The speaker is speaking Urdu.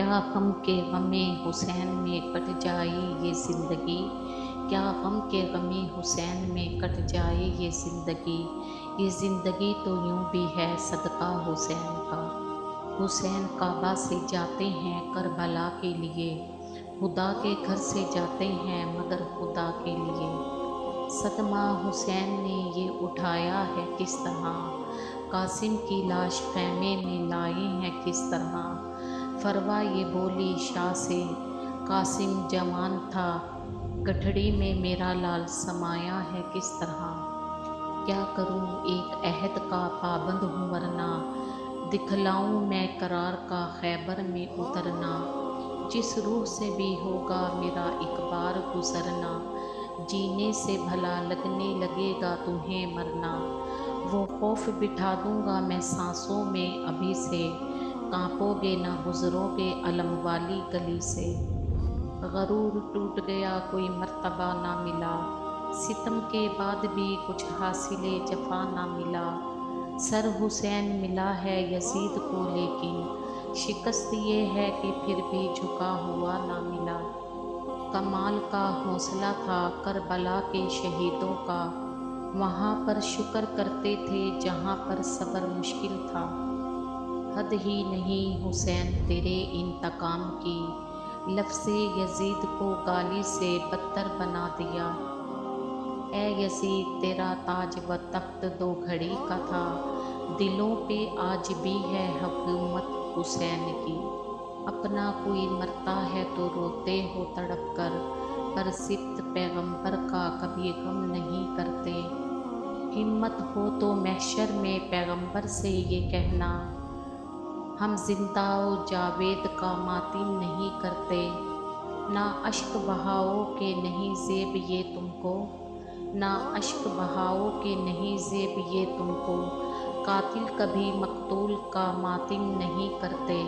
کیا غم کے غم حسین میں کٹ جائے یہ زندگی، کیا غم کے غم حسین میں کٹ جائے یہ زندگی تو یوں بھی ہے صدقہ حسین کا۔ حسین کعبہ سے جاتے ہیں کربلا کے لیے، خدا کے گھر سے جاتے ہیں مگر خدا کے لیے۔ صدمہ حسین نے یہ اٹھایا ہے کس طرح، قاسم کی لاش خیمے میں لائے ہیں کس طرح۔ فروا یہ بولی شاہ سے قاسم جوان تھا، گٹھڑی میں میرا لال سمایا ہے کس طرح۔ کیا کروں ایک عہد کا پابند ہوں ورنہ، دکھلاؤں میں قرار کا خیبر میں اترنا۔ جس روح سے بھی ہوگا میرا ایک بار گزرنا، جینے سے بھلا لگنے لگے گا تمہیں مرنا۔ وہ خوف بٹھا دوں گا میں سانسوں میں ابھی سے، کانپو گے نہ گزرو گے علم والی گلی سے۔ غرور ٹوٹ گیا کوئی مرتبہ نہ ملا، ستم کے بعد بھی کچھ حاصل جفا نہ ملا۔ سر حسین ملا ہے یزید کو لیکن، شکست یہ ہے کہ پھر بھی جھکا ہوا نہ ملا۔ کمال کا حوصلہ تھا کربلا کے شہیدوں کا، وہاں پر شکر کرتے تھے جہاں پر صبر مشکل تھا۔ حد ہی نہیں حسین تیرے انتقام کی، لفظ یزید کو گالی سے بدتر بنا دیا۔ اے یزید تیرا تاج و تخت دو گھڑی کا تھا، دلوں پہ آج بھی ہے حکومت حسین کی۔ اپنا کوئی مرتا ہے تو روتے ہو تڑپ کر، پر سبط پیغمبر کا کبھی غم نہیں کرتے۔ ہمت ہو تو محشر میں پیغمبر سے یہ کہنا، ہم زندہ و جاوید کا ماتم نہیں کرتے۔ نہ اشک بہاؤ کہ نہیں زیب یہ تم کو، نہ اشک بہاؤ کہ نہیں زیب یہ تم کو۔ قاتل کبھی مقتول کا ماتم نہیں کرتے۔